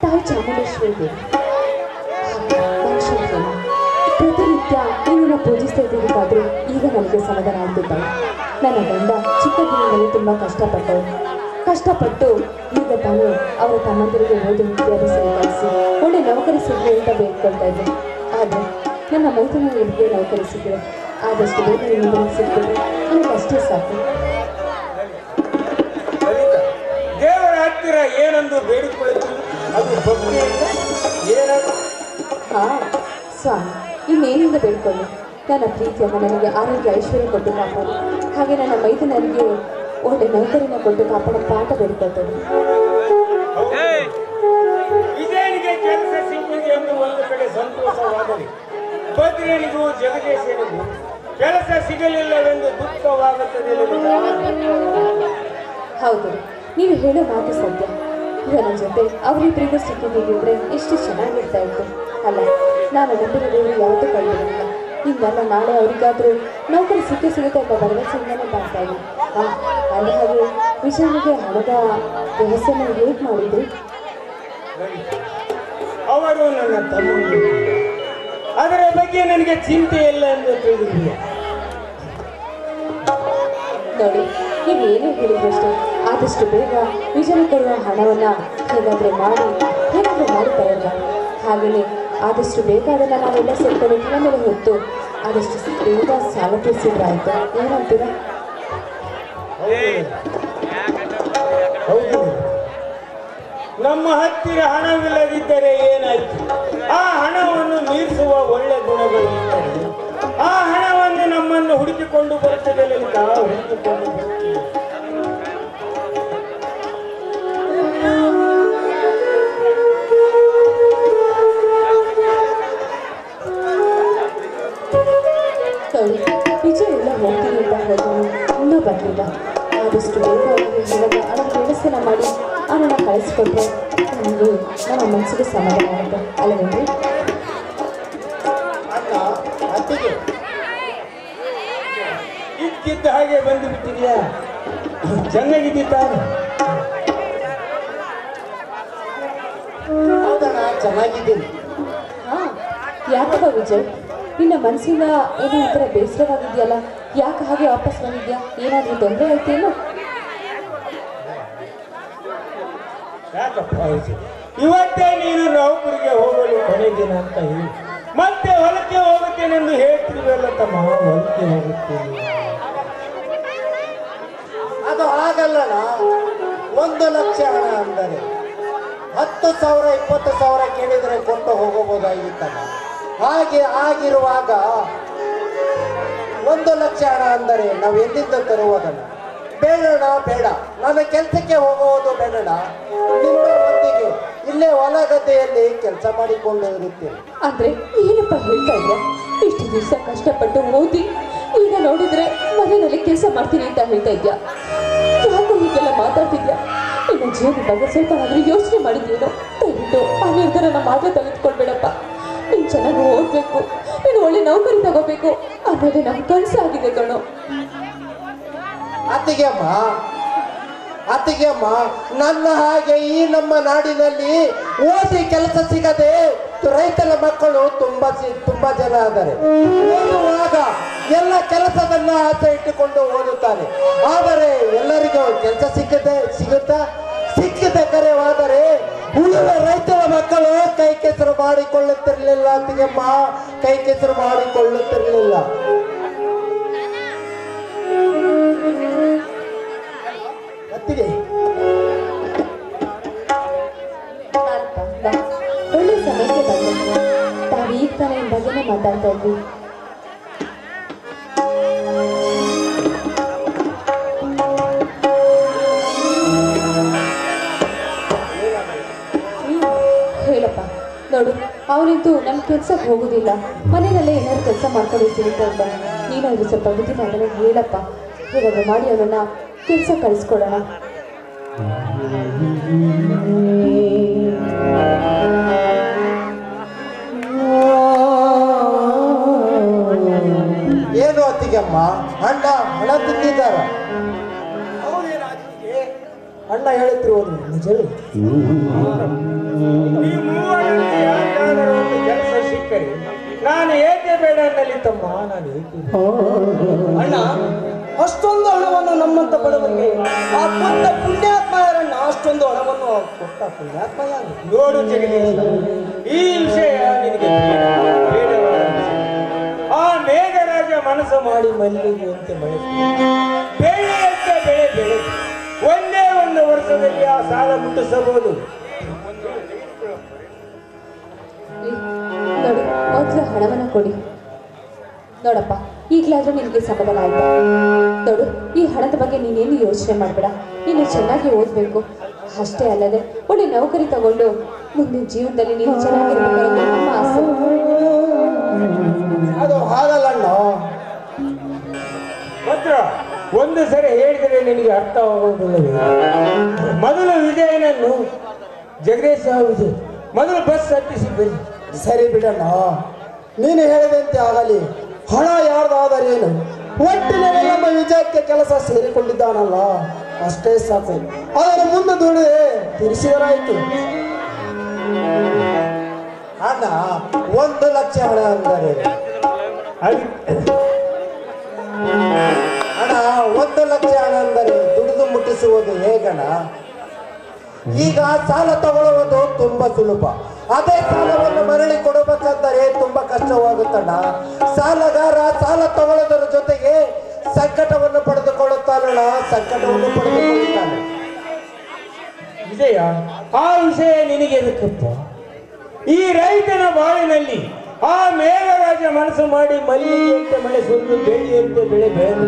ತಾಯಿ ಚಾಮುಂಡೇಶ್ವರಿ ದೇವಿ ಪ್ರತಿನಿತ್ಯ ನೀನು ಪೂಜಿಸ್ತಾ ಇದ್ದೀಗಾದ್ರೂ ಈಗ ನನಗೆ ಸಮಾಧಾನ ಆಗ್ತಿದ್ದಾಳೆ. ನನ್ನ ಗಂಡ ಚಿಕ್ಕ ದಿನದಲ್ಲಿ ತುಂಬ ಕಷ್ಟಪಟ್ಟು ಈಗ ತಾನು ಅವರ ತಮ್ಮಂದಿರಿಗೆ ಓದಿ ವಿದ್ಯಾಭ್ಯಾಸ ಕಲಿಸಿ ಒಳ್ಳೆ ನೌಕರಿ ಸಿಗಲಿ ಅಂತ ಬೇಡ್ಕೊಳ್ತಾ ಇದ್ದೆ. ಆದರೆ ನನ್ನ ಮೈದುನರಿಗೆ ನೌಕರಿ ಸಿಕ್ಕಿದೆ. ಆದಷ್ಟು ಬೇಗ ನಿಮಗೆ ಸಿಗ್ತದೆ, ನನಗೆ ಅಷ್ಟೇ ಸಾಕು. ದೇವರ ಹತ್ತಿರ ಏನೊಂದು ಬೇಡಿಕೊಳ್ಳುತ್ತೀವಿ, ಅದು ಹಾಂ ಸ್ವಾಮಿ, ಇನ್ನೇನಿಂದ ಬೇಡ್ಕೊಳ್ಳಿ. ನನ್ನ ಪ್ರೀತಿಯಮ್ಮ ನನಗೆ ಆರೋಗ್ಯ ಐಶ್ವರ್ಯ ಕೊಟ್ಟು ಕಾಪಾಡಿ, ಹಾಗೆ ನನ್ನ ಮೈದುನರಿಗೆ ಒಳ್ಳೆ ನೌಕರಿನ ಕೊಟ್ಟು ಕಾಪಾಡೋ ಪಾಠ ಬೇಡ್ಕೊಳ್ತೇನೆ. ವಿಜಯನಿಗೆ ಕೆಲಸ ಸಿಕ್ಕಿದೆ ಎಂದು ಒಂದು ಕಡೆ ಸಂತೋಷವಾಗಲಿ, ಬದ್ರನಿಗೂ ಜಗದೀಶನಿಗೂ ಕೆಲಸ ಸಿಗಲಿಲ್ಲವೆಂದು ದುಃಖವಾಗುತ್ತದೆ. ಹೌದು, ನೀವು ಹೇಳೋ ಮಾತು ಸತ್ಯ. ಇವನ ಜೊತೆ ಅವರಿಬ್ಬರಿಗೂ ಸಿಕ್ಕಿದ್ದಿದ್ರೆ ಎಷ್ಟು ಚೆನ್ನಾಗಿರ್ತಾ ಇತ್ತು ಅಲ್ಲ. ನಾನು ನಂಬಿರೋದೇವರು ಯಾವತ್ತೂ ಕೈಬಿಡಲಿಲ್ಲ. ಹಿಂಗಲ್ಲ ನಾಳೆ ಅವರಿಗಾದರೂ ನೌಕರಿ ಸಿಗುತ್ತೆ ಎಂಬ ಭರವಸೆಯಿಂದಲೇ ಬರ್ತಾ ಇದ್ದೀನಿ. ಅಲ್ಲಿ ಹಾಗೆ ವಿಜಯನಿಗೆ ಹಣದ ವ್ಯವಸ್ಥೆನ ಹೇಗೆ ಮಾಡಿದ್ರಿ? ಅವರು ನನ್ನ ತಮ್ಮ, ಅದರ ಬಗ್ಗೆ ನನಗೆ ಚಿಂತೆ ಇಲ್ಲ ಎಂದು ತಿಳಿದಿಲ್ಲ. ನೋಡಿ, ನೀವು ಏನೇ ಹೇಳಿದ್ರಷ್ಟೇ ಆದಷ್ಟು ಬೇಗ ವಿಜಯನ ಕೊಡುವ ಹಣವನ್ನು ಹೇಗಾದರೂ ಮಾಡಿ ತರೋಲ್ಲ. ಹಾಗೆಯೇ ಆದಷ್ಟು ಬೇಗ ಅದನ್ನು ನಾವೆಲ್ಲ ಸೇರ್ಕೊಂಡು ತಲೆ ಮೇಲೆ ಹೊತ್ತು ಆದಷ್ಟು ಬೇಗ ಸಾಲ ತೀರಿಸಿದ್ರಾಯ್ತು. ಏನಂತೀರ? ಹೌದು, ನಮ್ಮ ಹತ್ತಿರ ಹಣವಿಲ್ಲದಿದ್ದರೆ ಏನಾಯಿತು? ಆ ಹಣವನ್ನು ಮೀರಿಸುವ ಒಳ್ಳೆ ಗುಣಗಳು ಇದ್ದರೆ ಆ ಹಣವನ್ನು ನಮ್ಮನ್ನು ಹುಡುಕಿಕೊಂಡು ಬರುತ್ತದೆ ಅಂತ ಹುಡುಕಿಕೊಂಡು ಬರ್ತೀವಿ. ವಿಜಯ ಎಲ್ಲ ಹೋಗ್ತೀನಿ ಅಂತ ಹೋದನು, ಇನ್ನೂ ಬರಲಿಲ್ಲ. ಆದಷ್ಟು ಬೇಗ ಅವರ ವ್ಯವಸ್ಥೆನ ಮಾಡಿ ಅವನನ್ನು ಕಳಿಸ್ಕೊಟ್ರೆ ನನಗೆ ನಮ್ಮ ಮನಸ್ಸಿಗೆ ಸಮಾಧಾನ ಆಗುತ್ತೆ ಅಲ್ಲವೇನ್ರಿ? ಇದ್ದ ಹಾಗೆ ಬಂದು ಬಿಟ್ಟಿದ್ಯಾ? ಚೆನ್ನಾಗಿದ್ದೀತ? ಹೌದಣ್ಣ, ಚೆನ್ನಾಗಿದ್ದೀನಿ. ಹಾಂ, ಯಾಕಪ್ಪ ವಿಜಯ್, ನಿನ್ನ ಮನಸ್ಸಿಂದ ಏನೋ ಈ ಥರ ಬೇಸರವಾಗಿದೆಯಲ್ಲ, ಯಾಕೆ ಹಾಗೆ ವಾಪಸ್ ಬಂದಿದ್ಯಾ? ಏನಾದರೂ ತೊಂದರೆ ಆಯ್ತೇನೋ? ಯಾಕಪ್ಪ ಇವತ್ತೇ ನೀನು ನೌಕರಿಗೆ ಹೋಗಲು ಕೊನೆ ದಿನ ಅಂತ ಹೇಳಿ ಮತ್ತೆ ಹೊಲಕ್ಕೆ ಹೋಗುತ್ತೇನೆಂದು ಹೇಳ್ತಿರುವಲ್ಲ ತಮ್ಮ. ಹೊಲಕ್ಕೆ ಹೋಗುತ್ತೇನೆ ಅದು ಆಗಲ್ಲಣ್ಣ. 1 ಲಕ್ಷ ಹಣ ಅಂದರೆ 10,000 20,000 ಕೇಳಿದರೆ ಕೊಟ್ಟು ಹೋಗಬಹುದಾಗಿತ್ತಲ್ಲ. ಹಾಗೆ ಆಗಿರುವಾಗ 1 ಲಕ್ಷ ಹಣ ಅಂದರೆ ನಾವು ಎಲ್ಲಿಂದ ತರುವುದಲ್ಲ. ಬೇಡಣ, ಬೇಡ. ನನ್ನ ಕೆಲಸಕ್ಕೆ ಹೋಗುವುದು ಬೇಡಣ. ನಿಮ್ಮ ಒಂದಿಗೆ ಇಲ್ಲೇ ಹೊಲ ಗದ್ದೆಯಲ್ಲಿ ಕೆಲಸ ಮಾಡಿಕೊಂಡು ಇರುತ್ತೇನೆ. ಅಂದ್ರೆ ಏನಪ್ಪ ಹೇಳ್ತಾ ಇದ್ಯಾ? ಇಷ್ಟು ದಿವಸ ಕಷ್ಟಪಟ್ಟು ಓದಿ ಈಗ ನೋಡಿದ್ರೆ ಮನೆಯಲ್ಲಿ ಕೆಲಸ ಮಾಡ್ತೀನಿ ಅಂತ ಹೇಳ್ತಾ ಇದ್ಯಾ? ಯಾಕೋ ಹೀಗೆಲ್ಲ ಮಾತಾಡ್ತಿದ್ಯಾ? ನಿನ್ನ ಜೀವನ ಬಗ್ಗೆ ಸ್ವಲ್ಪ ಆದ್ರೂ ಯೋಚನೆ ಮಾಡಿದ್ಯೇನೋ? ದಯವಿಟ್ಟು ಆ ನಿರ್ಧಾರನ ಮಾತ್ರ ತೆಗೆದುಕೊಳ್ಬೇಡಪ್ಪ. ನೀನು ಚೆನ್ನಾಗಿ ಓದಬೇಕು, ನೀನು ಒಳ್ಳೆ ನೌಕರಿ ತಗೋಬೇಕು ಅನ್ನೋದೇ ನಮ್ಮ ಕನಸಾಗಿದೆ ಕಣೋ. ಅತ್ತಿಗೆಮ್ಮ, ನನ್ನ ಹಾಗೆ ಈ ನಮ್ಮ ನಾಡಿನಲ್ಲಿ ಓದಿ ಕೆಲಸ ಸಿಗದೆ ರೈತರ ಮಕ್ಕಳು ತುಂಬಾ ಜನ ಆದರೆ ಓದುವಾಗ ಎಲ್ಲ ಕೆಲಸದನ್ನ ಆಸೆ ಇಟ್ಟುಕೊಂಡು ಓದುತ್ತಾರೆ. ಆದರೆ ಎಲ್ಲರಿಗೂ ಕೆಲಸ ಸಿಕ್ಕದೆ ಕರೆವಾದರೆ ಉಳಿದ ರೈತರ ಮಕ್ಕಳು ಕೈ ಕೆಸರು ಮಾಡಿಕೊಳ್ಳುತ್ತಿರಲಿಲ್ಲ. ಅತ್ತಿಗೆಮ್ಮ, ಕೈ ಕೆಸರು ಮಾಡಿಕೊಳ್ಳುತ್ತಿರಲಿಲ್ಲ. ಒಳ್ಳೆ ಸಮಯಕ್ಕೆ ಬಂದಿದ್ವಿ. ತಾವೀಗ ತಾನೇ ಬಗ್ಗೆನೇ ಮಾತಾಡ್ತಾ ಇದ್ವಿ. ಹೇಳಪ್ಪ. ನೋಡು, ಅವನಿಂತೂ ನನ್ನ ಕೆಲ್ಸಕ್ಕೆ ಹೋಗೋದಿಲ್ಲ, ಮನೆಯಲ್ಲೇ ಏನಾದ್ರು ಕೆಲಸ ಮಾಡ್ಕೊಂಡಿರ್ತೀನಿ ಅಂತ. ನೀನಾದ್ರೂ ಸ್ವಲ್ಪ ಬುದ್ಧಿ ಮಾತನ್ನ ಹೇಳಪ್ಪ. ಹೇಗಾದ್ರೂ ಮಾಡಿ ಅವನನ್ನ ಕೆಲಸ ಕಳಿಸ್ಕೊಡೋಣ. ಏನು ಅತ್ತಿಗೆಮ್ಮ, ಹಣ ತಿಂದಿದ್ದಾರ? ಅಣ್ಣ ಹೇಳುತ್ತಿರುವುದು ನಿಜವೇ? ಮಾಡಲಿ ತಮ್ಮ ನಾನು ಏಕೆ ಅಣ್ಣ ಅಷ್ಟೊಂದು ಹಣವನ್ನು ನಮ್ಮಂತ ಬಡವರಿಗೆ ಆ ಕೊಟ್ಟ ಪುಣ್ಯಾತ್ಮ ಯಾರಣ್ಣ? ಅಷ್ಟೊಂದು ಹಣವನ್ನು ಕೊಟ್ಟ ಪುಣ್ಯಾತ್ಮ ಯಾರು? ನೋಡು ಜಗದೀಶ, ಈ ವಿಷಯ ನಿನಗೆ ಬೇಡವಾದ ವಿಷಯ. ಆ ಮೇಘರಾಜ ಮನಸ್ಸು ಮಾಡಿ ಮಲ್ಲಿಗೆ ಅಂತ ಬೆಳೆಯಂತೆ ಬೆಳೆ ಒಂದೇ ಒಂದು ವರ್ಷದಲ್ಲಿ ಆ ಸಾಲ ಮುಟ್ಟಿಸಬಹುದು. ನೋಡು, ಮೊದಲು ಹಣವನ್ನ ಕೊಡಿ. ನೋಡಪ್ಪ, ಈಗಲಾದ್ರೂ ನಿನಗೆ ಸಮಾಧಾನ ಆಯ್ತಾ? ನೋಡು, ಈ ಹಣದ ಬಗ್ಗೆ ನೀನೇನು ಯೋಚನೆ ಮಾಡಬೇಡ. ನೀನು ಚೆನ್ನಾಗಿ ಓದಬೇಕು. ಅಷ್ಟೇ ಅಲ್ಲದೆ ಒಳ್ಳೆ ನೌಕರಿ ತಗೊಂಡು ಮುಂದಿನ ಜೀವನದಲ್ಲಿ ನೀನು ಚೆನ್ನಾಗಿರ್ಬೇಕನ್ನೋದು ನಮ್ಮ ಆಸೆ. ಅದು ಹಾಗಲ್ಲಣ್ಣ. ಮಾತ್ರ ಒಂದು ಸರಿ ಹೇಳಿದರೆ ನಿನಗೆ ಅರ್ಥವಾಗುವುದಿಲ್ಲವೇ? ಮೊದಲು ವಿಜಯನನ್ನು ಜಗದೀಶ ವಿಜಯ್ ಮೊದಲು ಬಸ್ ಹತ್ತಿಸಿ ಬನ್ನಿ. ಸರಿ ಬಿಡಣ್ಣ, ನೀನು ಹೇಳಿದಂತೆ ಆಗಲಿ. ಹಣ ಯಾರ್ದಾದರೇನು, ಒಟ್ಟಿನಲ್ಲಿ ನಮ್ಮ ವಿಜಯಕ್ಕೆ ಕೆಲಸ ಸೇರಿಕೊಂಡಿದ್ದಾನಲ್ಲ, ಅಷ್ಟೇ ಸಾಕು. ಅದನ್ನು ಮುಂದೆ ದುಡಿದೆ ತಿರ್ಸಿದರಾಯ್ತು. ಅಣ್ಣ, 1 ಲಕ್ಷ ಹಣ ಅಂದರೆ ಅಣ್ಣ, 1 ಲಕ್ಷ ಹಣ ಅಂದರೆ ದುಡಿದು ಮುಟ್ಟಿಸುವುದು ಹೇಗಣ? ಈಗ ಸಾಲ ತಗೊಳ್ಳುವುದು ತುಂಬಾ ಸುಲಭ. ಅದೇ ಸಾಲವನ್ನು ಮರಳಿ ಕೊಡಬೇಕಂದರೆ ತುಂಬಾ ಕಷ್ಟವಾಗುತ್ತಣ್ಣ. ಸಾಲಗಾರ ಸಾಲ ತಗೊಳ್ಳೋದರ ಜೊತೆಗೆ ಸಂಕಟವನ್ನು ಪಡೆದುಕೊಳ್ಳುತ್ತಾನಣ್ಣ, ಸಂಕಟವನ್ನು ಪಡೆದುಕೊಳ್ಳುತ್ತಾನೆ. ವಿಜಯ, ಆ ವಿಷಯ ನಿನಗೆ ಎದಕ್ಕಪ್ಪ? ಈ ರೈತನ ಬಾಳಿನಲ್ಲಿ ಆ ಮೇಘರಾಜ ಮನಸ್ಸು ಮಾಡಿ ಮಲ್ಲಿಗೆಯಂತೆ ಮಳೆ ಸುರಿದು ಬೆಳ್ಳಿಯಂತೆ ಬೆಳೆ ಬೆಳೆದು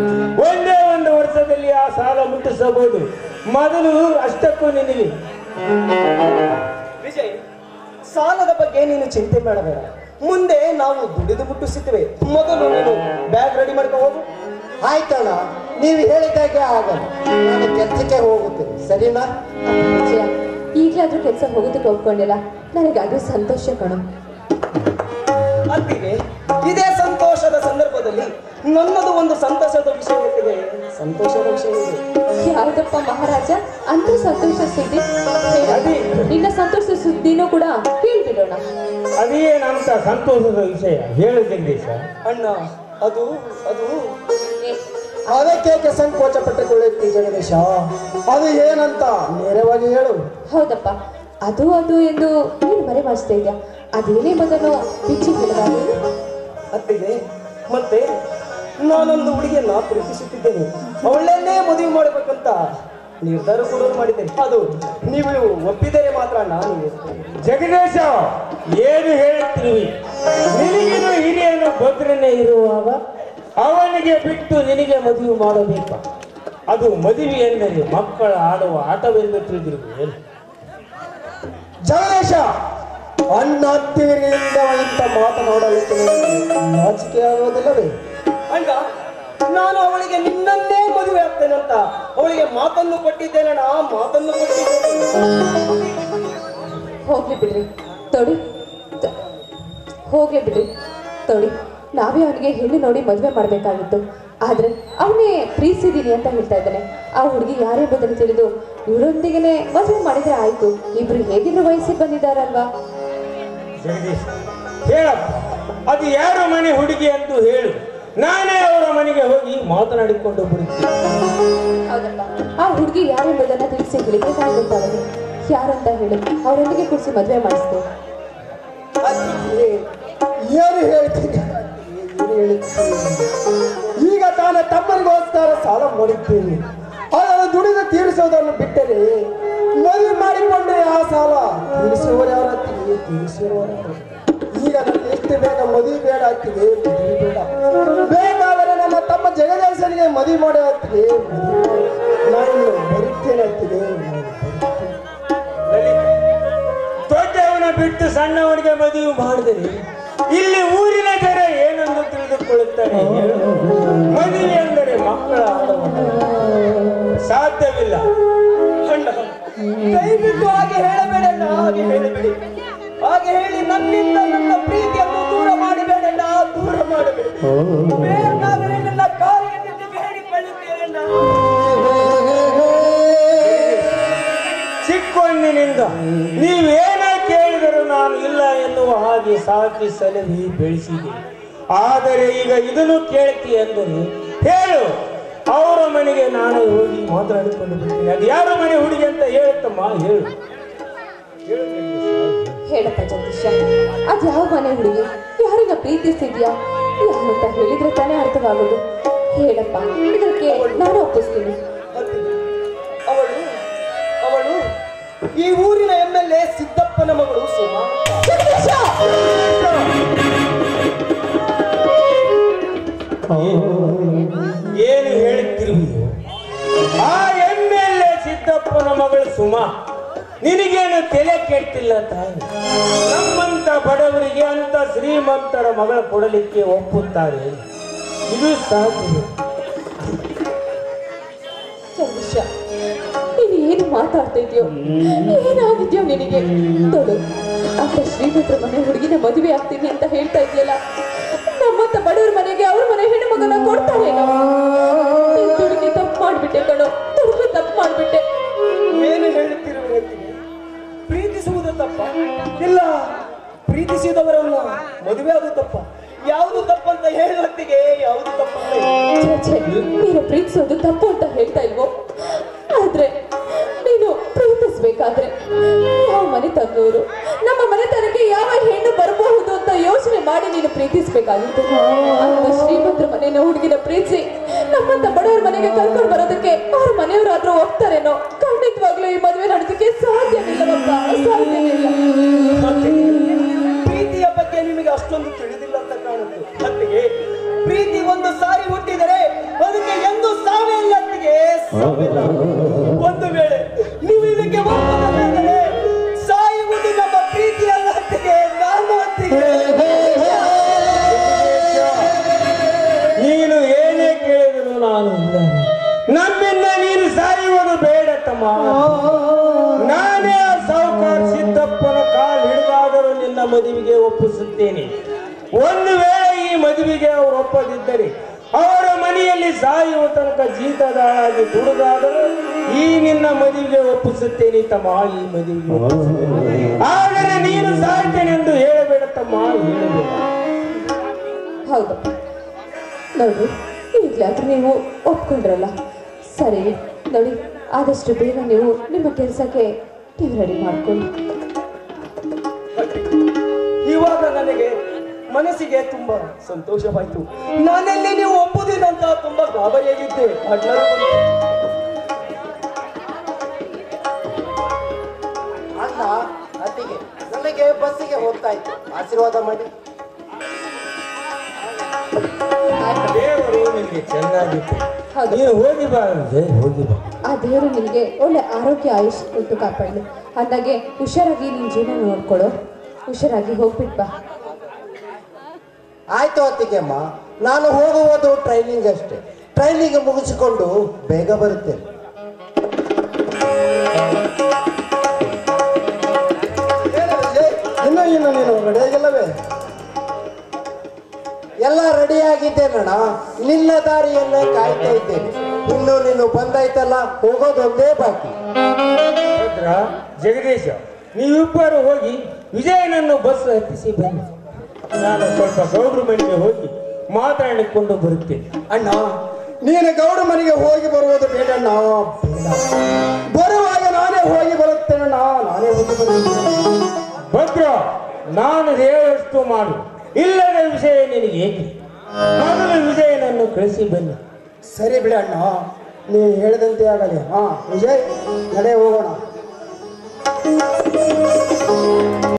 ಒಂದೇ ಒಂದು ವರ್ಷದಲ್ಲಿ ಆ ಸಾಲ ಮುಟ್ಟಿಸಬಹುದು. ಮೊದಲು ಅಷ್ಟಕ್ಕೂ ನಿನಗೆ ವಿಜಯ್, ಸಾಲದ ಬಗ್ಗೆ ನೀನು ಚಿಂತೆ ಮಾಡಬೇಡ. ಮುಂದೆ ನಾವು ದುಡಿದು ಮುಟ್ಟಿಸುತ್ತೇವೆ. ಮೊದಲು ನೀನು ಬ್ಯಾಗ್ ರೆಡಿ ಮಾಡ್ಕೊ ಹೋಗು. ಆಯ್ತಣ್ಣ, ನೀವು ಹೇಳಿದಾಗೆ ಆಗಲ್ಲ. ನಾನು ಕೆಲಸಕ್ಕೆ ಹೋಗುತ್ತೇನೆ, ಸರಿನಾ? ವಿಜಯ, ಈಗಲಾದ್ರೂ ಕೆಲಸ ಹೋಗೋದಕ್ಕೆ ಒಪ್ಕೊಂಡಿಲ್ಲ. ನನಗೆ ಅದು ಸಂತೋಷ ಕಣೋ. ಅತ್ತಿಗೆ, ಇದೇ ಸಂತೋಷದ ಸಂದರ್ಭದಲ್ಲಿ ನನ್ನದು ಒಂದು ಸಂತೋಷದ ವಿಷಯ ಇದೆ. ಸಂತೋಷದ ವಿಷಯ ಇದೆ. ಯಾವುದಪ್ಪ ಮಹಾರಾಜ, ಅಂತ ಸಂತೋಷ ಸುದ್ದಿ? ನಿನ್ನ ಸಂತೋಷ ಸುದ್ದಿನೂ ಕೂಡ ಕೇಳ್ಬಿಡೋಣ. ಅದೇನಂತ ಸಂತೋಷದ ವಿಷಯ ಹೇಳು ಜಗದೀಶ. ಅಣ್ಣ, ಅದು ಅದು ಅದಕ್ಕೆ ಸಂಕೋಚ ಪಟ್ಟುಕೊಳ್ಳುತ್ತಿ ಜಗದೀಶ. ಅದು ಏನಂತ ನೇರವಾಗಿ ಹೇಳು. ಹೌದಪ್ಪ, ಅದು ಎಂದು ನೀನು ಮರೆ ಮಾಡಿಸ್ತಾ ಇದೆಯಾ? ಅದೇನೇ ಮೊದಲು ಬಿಚ್ಚಿ ಹೇಳಬಾರ್ದು. ಅತ್ತಿಗೆ, ಮತ್ತೆ ನಾನೊಂದು ಹುಡುಗಿಯನ್ನ ಪ್ರೀತಿಸುತ್ತಿದ್ದೇನೆ. ಅವಳನ್ನೇ ಮದುವೆ ಮಾಡಬೇಕಂತ ನಿರ್ಧಾರ ಕೂಡ ಮಾಡಿದ್ದೇನೆ. ಅದು ನೀವು ಒಪ್ಪಿದರೆ ಮಾತ್ರ ನಾನು. ಜಗದೀಶ, ಏನು ಹೇಳುತ್ತೀವಿ? ನಿನಗಿನ ಹಿರಿಯನು ಭದ್ರನೇ ಇರುವಾಗ ಅವನಿಗೆ ಬಿಟ್ಟು ನಿನಗೆ ಮದುವೆ ಮಾಡಬೇಕ? ಅದು ಮದುವೆ ಎಂದರೆ ಮಕ್ಕಳ ಆಡುವ ಆಟವೆಂದು ತಿಳಿದಿರುವುದು. ಜಗದೀಶ, ಅಣ್ಣ ಅತ್ತಿಗೆಯಿಂದ ಇಂಥ ಮಾತನಾಡಲಿಕ್ಕೆ ನಾಚಿಕೆ ಆಗೋದಿಲ್ಲವೇ? ಅಣ್ಣ, ನಾನು ಅವಳಿಗೆ ನಿನ್ನನ್ನೇ ಮದುವೆ ಆಗ್ತೇನಂತ ಅವಳಿಗೆ ಮಾತನ್ನು ಕೊಟ್ಟಿದ್ದೇನಣ್ಣ, ಮಾತನ್ನು ಕೊಟ್ಟಿದ್ದೇನೆ. ಹೋಗ್ಲಿ ಬಿಡ್ರಿ ತೊಡಿ, ಹೋಗ್ಲಿ ಬಿಡ್ರಿ ತೊಡಿ. ನಾವೇ ಅವನಿಗೆ ಹೆಣ್ಣು ನೋಡಿ ಮದುವೆ ಮಾಡಬೇಕಾಗಿತ್ತು. ಆದ್ರೆ ಅವನೇ ಪ್ರೀತಿಸಿದೀನಿ ಅಂತ ಹೇಳ್ತಾ ಇದ್ದಾನೆ. ಆ ಹುಡುಗಿ ಯಾರೆಂಬುದನ್ನು ತಿಳಿದು ಇವರೊಂದಿಗೆ ಮದುವೆ ಮಾಡಿದ್ರೆ ಆಯ್ತು. ಇಬ್ರು ಹೇಗಿದ್ರು ವಯಸ್ಸಿಗೆ ಬಂದಿದ್ದಾರಲ್ವಾ? ಜಗದೀಶ್, ಹೇಳಪ್ಪ, ಅದು ಯಾರ ಮನೆ ಹುಡುಗಿ ಅಂತೂ ಹೇಳು. ನಾನೇ ಅವರ ಮನೆಗೆ ಹೋಗಿ ಮಾತನಾಡಿಕೊಂಡು ಬರುತ್ತೇನೆ. ಹೌದಪ್ಪ, ಆ ಹುಡುಗಿ ಯಾರೆಂಬುದನ್ನ ತಿಳಿಸಿ ಹೇಳಿಬೇಕಾಗುತ್ತಾವೆ. ಯಾರಂತ ಹೇಳು, ಅವರೊಂದಿಗೆ ಕೂರಿಸಿ ಮದುವೆ ಮಾಡಿಸ್ಕೊ. ಏನು ಹೇಳ್ತೀನಿ, ಏನು ಹೇಳ್ತೀನಿ? ಈಗ ತಾನೇ ತಮ್ಮನಿಗೋಸ್ಕರ ಸಾಲ ಮಾಡಿದ್ದೀನಿ. ಅದನ್ನು ದುಡಿದು ತೀರಿಸೋದನ್ನು ಬಿಟ್ಟರೆ ಮದುವೆ ಮಾಡಿಕೊಂಡ್ರೆ ಆ ಸಾಲ ತೀರಿಸುವವರು ಯಾರ? ತೀರಿಸುವವರು. ಈಗ ನನಗೆ ಎಷ್ಟು ಬೇಗ ಮದುವೆ ಬೇಡ ಆಗ್ತಿದೆ, ಮದುವೆ ಬೇಡ. ಬೇಕಾದರೆ ನನ್ನ ತಮ್ಮ ಜಗದೀಶನಿಗೆ ಮದುವೆ ಮಾಡೋ ಆಗ್ತಿದೆ. ನಾನು ಬರುತ್ತೇನೆ ಆಗ್ತಿದೆ. ದೊಡ್ಡವನ ಬಿಟ್ಟು ಸಣ್ಣವನಿಗೆ ಮದುವೆ ಮಾಡಿದರೆ ಇಲ್ಲಿ ಊರಿನ ಜನ ಏನೆಂದು ತಿಳಿದುಕೊಳ್ಳುತ್ತಾರೆ? ಮದುವೆ ಎಂದರೆ ಮಕ್ಕಳ ಸಾಧ್ಯವಿಲ್ಲ. ದಯವಿಟ್ಟು ಹಾಗೆ ಹೇಳಬೇಡಣ್ಣ, ಹಾಗೆ ಹೇಳಬೇಡಿ. ಹಾಗೆ ಹೇಳಿ ನನ್ನಿಂದ ನನ್ನ ಪ್ರೀತಿಯನ್ನು ದೂರ ಮಾಡಬೇಡಣ್ಣ, ದೂರ ಮಾಡಬೇಡಿ. ಬೇಕಾದರೆ ನನ್ನ ಕಾರ್ಯಕ್ಕೆ ಬೇಡಿಕೊಳ್ಳುತ್ತೇನಣ್ಣ. ಚಿಕ್ಕವನಿನಿಂದ ನೀವೇನೇ ಕೇಳಿದರೂ ನಾನು ಇಲ್ಲ ಎನ್ನುವ ಹಾಗೆ ಸಾಕಿ ಸಲಹಿ ಬೆಳೆಸಿದೆ. ಆದರೆ ಈಗ ಇದನ್ನು ಕೇಳ್ತಿ ಅಂದರೆ ಹೇಳು, ಅವರ ಮನೆಗೆ ನಾನು ಹೋಗಿ ಮಾತಾಡಿಕೊಂಡು ಬರ್ತೀನಿ. ಅದು ಯಾರ ಮನೆ ಹುಡುಗಿ ಅಂತ ಹೇಳುತ್ತಮ್ಮ, ಹೇಳು. ಹೇಳಪ್ಪ ಜಗದೀಶ, ಅದ್ ಯಾವ ಮನೆ ಹುಡುಗಿ, ಯಾರನ್ನ ಪ್ರೀತಿಸಿದ್ಯಾ, ಯಾರು ಅಂತ ಹೇಳಿದ್ರೆ ತಾನೇ ಅರ್ಥವಾಗೋದು. ಹೇಳಪ್ಪ, ಇದಕ್ಕೆ ನಾನು ಒಪ್ಪಿಸ್ತೀನಿ. ಅವಳು ಅವಳು ಈ ಊರಿನ MLA ಸಿದ್ದಪ್ಪನ ಮಗಳು ಸುಮಾ. ಏನು ಹೇಳುತ್ತಿರುವುದು? ಆ MLA ಸಿದ್ದಪ್ಪನ ಮಗಳು ಸುಮಾ. ನಿನಗೇನು ತಲೆ ಕೆಟ್ಟಿಲ್ಲ ತಾಯಿ? ನಮ್ಮಂತ ಬಡವರಿಗೆ ಅಂತ ಶ್ರೀಮಂತರ ಮಗಳ ಕೊಡಲಿಕ್ಕೆ ಒಪ್ಪುತ್ತಾರೆ? ಇದು ಸಾಧ್ಯ? ಜಗದೀಶ, ನೀನು ಏನು ಮಾತಾಡ್ತಾ ಇದೆಯೋ, ಏನಾಗಿದ್ಯೋ ನಿನಗೆ? ನೋಡು, ಅಂತ ಶ್ರೀಮಂತರ ಮನೆ ಹುಡುಗಿನ ಮದುವೆ ಆಗ್ತೀನಿ ಅಂತ ಹೇಳ್ತಾ ಇದೆಯಲ್ಲ, ನಮ್ಮಂತ ಬಡವ್ರ ಮನೆಗೆ ಅವ್ರ ಮನೆ ಹೆಣ್ಣು ಮಗನ ಕೊಡ್ತಾರೇನೋ? ದುಡುಕಿ ತಪ್ಪು ಮಾಡ್ಬಿಟ್ಟೆ ಕಣೋ, ದುಡುಕಿ ತಪ್ಪು ಮಾಡ್ಬಿಟ್ಟೆ. ಏನು ಹೇಳುತ್ತಿರುವೆ? ಪ್ರೀತಿಸುವುದು ತಪ್ಪ? ಇಲ್ಲ, ಪ್ರೀತಿಸಿದವರನ್ನ ಮದುವೆ ಆಗುದು ತಪ್ಪ? ಯಾವುದು ತಪ್ಪಂತ ಹೇಳುವತ್ತಿಗೆ ಯಾವುದು ತಪ್ಪಂತ? ನೀನು ಪ್ರೀತಿಸೋದು ತಪ್ಪು ಅಂತ ಹೇಳ್ತಾ ಇಲ್ವೋ? ಆದ್ರೆ ನೀನು ಪ್ರೀತಿಸ್ಬೇಕಾದ್ರೆ ಯಾವ ಮನೆ ತಂದವರು, ನಮ್ಮ ಮನೆತನಕ್ಕೆ ಯಾವ ಹೆಣ್ಣು ಬರಬಹುದು ಅಂತ ಯೋಚನೆ ಮಾಡಿ ನೀನು ಪ್ರೀತಿಸ್ಬೇಕಾಗಿತ್ತು. ಅಂತ ಶ್ರೀಮಂತರ ಮನೆಯ ಹುಡುಗಿನ ಪ್ರೀತಿಸಿ ನಮ್ಮಂತ ಬಡವರ ಮನೆಗೆ ಕರ್ಕೊಂಡು ಬರೋದಕ್ಕೆ ಅವ್ರ ಮನೆಯವರಾದ್ರೂ ಹೋಗ್ತಾರೇನೋ? ಖಂಡಿತವಾಗ್ಲೂ ಈ ಮದುವೆ ನಡೆದಕ್ಕೆ ಸಾಧ್ಯವಿಲ್ಲವಪ್ಪ, ಸಾಧ್ಯವಿಲ್ಲ. ಪ್ರೀತಿಯ ಬಗ್ಗೆ ನಿಮಗೆ ಅಷ್ಟೊಂದು ತಿಳಿದಿಲ್ಲ ಅಂತ ಕಾಣುತ್ತೆ. ಅತ್ತಿಗೆ, ಪ್ರೀತಿ ಒಂದು ಸಾರಿ ಹುಟ್ಟಿದರೆ ಅದಕ್ಕೆ ಎಂದು ಸಾವೇ ಇಲ್ಲ ಅತ್ತಿಗೆ, ಸಾವಿಲ್ಲ. ಒಂದು ವೇಳೆ ನೀವು ಇದಕ್ಕೆ ಒಪ್ಪದಿದ್ದರೆ ಸಾಯುವುದು ನಮ್ಮ ಪ್ರೀತಿ ಅಲ್ಲ ಅತ್ತಿಗೆ, ನಾನು ಅತ್ತಿಗೆ. ನೀನು ಏನೇ ಕೇಳಿದ್ರು ನಾನು ನಮ್ಮಿಂದ ನೀನು ಸಾಯುವುದು ಬೇಡ ತಮ್ಮ. ನಾನೇ ಆ ಸಾಹುಕಾರ ಸಿದ್ದಪ್ಪನ ಕಾಲು ಹಿಡಿದಾದರೂ ನಿನ್ನ ಮದುವೆಗೆ ಒಪ್ಪಿಸುತ್ತೇನೆ. ಒಂದು ವೇಳೆ ಈ ಮದುವೆಗೆ ಅವರು ಒಪ್ಪದಿದ್ದರೆ ಅವರ ಮನೆಯಲ್ಲಿ ಸಾಯುವ ತನಕ ಜೀತದಾಳಾಗಿ ದುಡಿದಾದರೂ ಈ ನಿನ್ನ ಮದುವೆಗೆ ಒಪ್ಪಿಸುತ್ತೇನೆ ತಮ್ಮ, ಈ ಮದುವೆಗೆ. ಆದರೆ ನೀನು ಸಾಯ್ತೇನೆಂದು ಹೇಳಬೇಡ ತಮ್ಮ, ಹೇಳಬೇಡ. ಹೌದು ನೋಡಿ, ಈಗಲಾದ್ರೂ ನೀವು ಒಪ್ಕೊಂಡ್ರಲ್ಲ, ಸರಿ ನೋಡಿ, ಆದಷ್ಟು ಬೇಗ ನೀವು ನಿಮ್ಮ ಕೆಲಸಕ್ಕೆ ನೀವು ರೆಡಿ ಮಾಡ್ಕೊಳ್ಳಿ. ಇವಾಗ ನನಗೆ ಮನಸ್ಸಿಗೆ ತುಂಬಾ ಸಂತೋಷವಾಯ್ತು. ನಾನೆಲ್ಲಿ ನೀವು ಒಪ್ಪುದಿಲ್ಲ ಅಂತ ತುಂಬಾ ಗಾಬರಿಯಾಗಿದ್ದೆ. ಅಣ್ಣ ಅತ್ತಿಗೆ, ನನಗೆ ಬಸ್ಸಿಗೆ ಹೋಗ್ತಾ ಇತ್ತು, ಆಶೀರ್ವಾದ ಮಾಡಿ. ದೇವರು ನಿಮಗೆ ಚೆನ್ನಾಗಿತ್ತು. ಹೌದು. ನೀನು ಹೋಗಿ ಬಾ ಅಂದ್ರೆ ಹೋಗಿ ಬಾ. ಆ ದೇವರು ನಿನಗೆ ಒಳ್ಳೆ ಆರೋಗ್ಯ ಆಯುಷ್ ಕೊಟ್ಟು ಕಾಪಾಡಲಿ. ಹಾಗಾಗಿ ಹುಷಾರಾಗಿ ನಿನ್ನ ಜೀವನ ನೋಡ್ಕೊಳ್ಳೋ, ಹುಷಾರಾಗಿ ಹೋಗ್ಬಿಟ್ ಬಾ. ಆಯ್ತು ಅತ್ತಿಗೆ ಅಮ್ಮ, ನಾನು ಹೋಗುವುದು ಟ್ರೈನಿಂಗ್ ಅಷ್ಟೇ. ಟ್ರೈನಿಂಗ್ ಮುಗಿಸಿಕೊಂಡು ಬೇಗ ಬರುತ್ತೇನೆ. ಇನ್ನು ನೀನು ರೆಡಿಯಾಗಿಲ್ಲವೇ? ಎಲ್ಲ ರೆಡಿ ಆಗಿದ್ದೇನಣ್ಣ, ನಿನ್ನ ದಾರಿಯನ್ನ ಕಾಯ್ತಾ ಇದ್ದೇನೆ. ಇನ್ನು ನೀನು ಬಂದಾಯ್ತಲ್ಲ, ಹೋಗೋದೊಂದೇ ಬಾಕಿ. ಭದ್ರ, ಜಗದೀಶ, ನೀವಿಬ್ಬರು ಹೋಗಿ ವಿಜಯನನ್ನು ಬಸ್ ಹತ್ತಿಸಿ ಬನ್ನಿ. ನಾನು ಸ್ವಲ್ಪ ಗೌಡ್ರ ಮನೆಗೆ ಹೋಗಿ ಮಾತಾಡಿಕೊಂಡು ಬರುತ್ತೇನೆ. ಅಣ್ಣ, ನೀನು ಗೌಡ ಮನೆಗೆ ಹೋಗಿ ಬರುವುದು ಬೇಡಣ್ಣ, ಬೇಡ. ಬರುವಾಗ ನಾನೇ ಹೋಗಿ ಬರುತ್ತೇನಣ್ಣ, ನಾನೇ ಹೋಗಿ ಬರುತ್ತೇನೆ. ಭದ್ರ, ನಾನು ಹೇಳಷ್ಟು ಮಾಡು, ಇಲ್ಲದ ವಿಷಯ ನಿನಗೆ ಏಕೆ? ಮೊದಲು ವಿಜಯನನ್ನು ಕಳಿಸಿ ಬನ್ನಿ. ಸರಿ ಬಿಡಣ್ಣ, ನೀನು ಹೇಳಿದಂತೆ ಆಗಲಿ. ಹಾ ವಿಜಯ್, ನಡೆ ಹೋಗೋಣ.